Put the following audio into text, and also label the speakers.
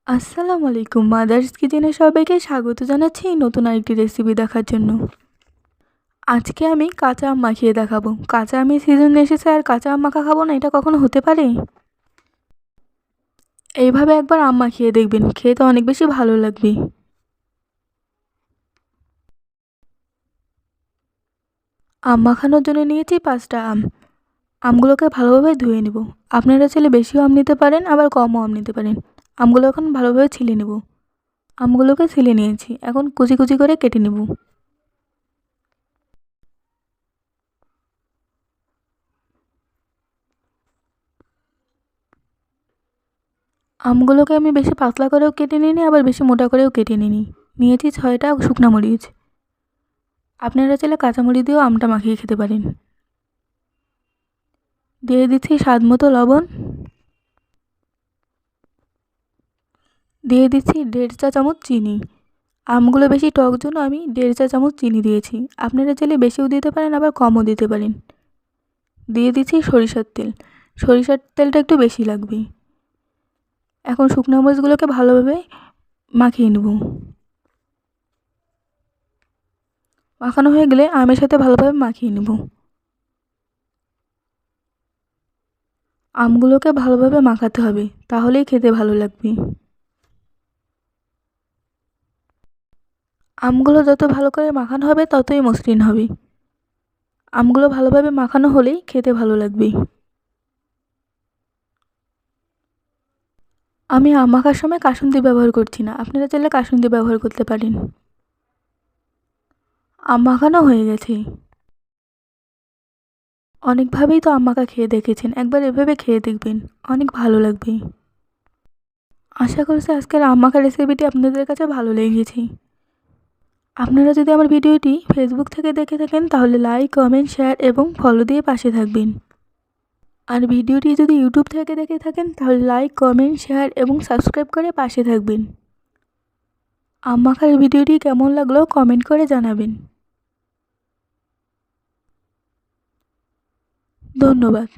Speaker 1: আসসালামু আলাইকুম। মাদার্স কিচেনে সবাইকে স্বাগত জানাচ্ছি নতুন আরেকটি রেসিপি দেখার জন্য। আজকে আমি কাঁচা আম মাখিয়ে দেখাবো। কাঁচা আমের সিজন এসেছে আর কাঁচা আম মাখা খাবো না, এটা কখনো হতে পারে? এইভাবে একবার আম মাখিয়ে দেখবেন, খেতে অনেক বেশি ভালো লাগবে। আম মাখানোর জন্য নিয়েছি 5টা আম। আমগুলোকে ভালোভাবে ধুয়ে নেব। আপনারা চাইলে বেশিও আম নিতে পারেন, আবার কমও আম নিতে পারেন। আমগুলো এখন ভালোভাবে ছিলে নেব। আমগুলোকে ছিলে নিয়েছি, এখন কুচি কুচি করে কেটে নেব। আমগুলোকে আমি বেশি পাতলা করেও কেটে নিইনি, আবার বেশি মোটা করেও কেটে নিইনি। নিয়েছি 6টা শুকনো মরিচ। আপনারা চাইলে কাঁচামরিচ দিয়েও আমটা মাখিয়ে খেতে পারেন। দিয়ে দিচ্ছি স্বাদ মতো লবণ। দিয়ে দিচ্ছি 1.5 চা চামচ চিনি। আমগুলো বেশি টক জন্য আমি 1.5 চা চামচ চিনি দিয়েছি। আপনারা চাইলে বেশিও দিতে পারেন, আবার কমও দিতে পারেন। দিয়ে দিচ্ছি সরিষার তেল। সরিষার তেলটা একটু বেশি লাগবে। এখন শুকনো মরিচগুলোকে ভালোভাবে মাখিয়ে নেব। মাখানো হয়ে গেলে আমের সাথে ভালোভাবে মাখিয়ে নেব। আমগুলোকে ভালোভাবে মাখাতে হবে, তাহলেই খেতে ভালো লাগবে। আমগুলো যত ভালো করে মাখানো হবে ততই মসৃণ হবে। আমগুলো ভালোভাবে মাখানো হলেই খেতে ভালো লাগবে। আমি আম মাখার সময় কাসুন্দি ব্যবহার করছি না, আপনারা চাইলে কাসুন্দি ব্যবহার করতে পারেন। আম মাখানো হয়ে গেছে। অনেকভাবেই তো আম মাখা খেয়ে দেখেছেন, একবার এভাবে খেয়ে দেখবেন, অনেক ভালো লাগবে। আশা করছি আজকের আম মাখা রেসিপিটি আপনাদের কাছে ভালো লেগেছে। আপনারা যদি আমার ভিডিওটি ফেসবুক থেকে দেখে থাকেন তাহলে লাইক, কমেন্ট, শেয়ার এবং ফলো দিয়ে পাশে থাকবেন। আর ভিডিওটি যদি ইউটিউব থেকে দেখে থাকেন তাহলে লাইক, কমেন্ট, শেয়ার এবং সাবস্ক্রাইব করে পাশে থাকবেন। আম মাখার ভিডিওটি কেমন লাগলো কমেন্ট করে জানাবেন। ধন্যবাদ।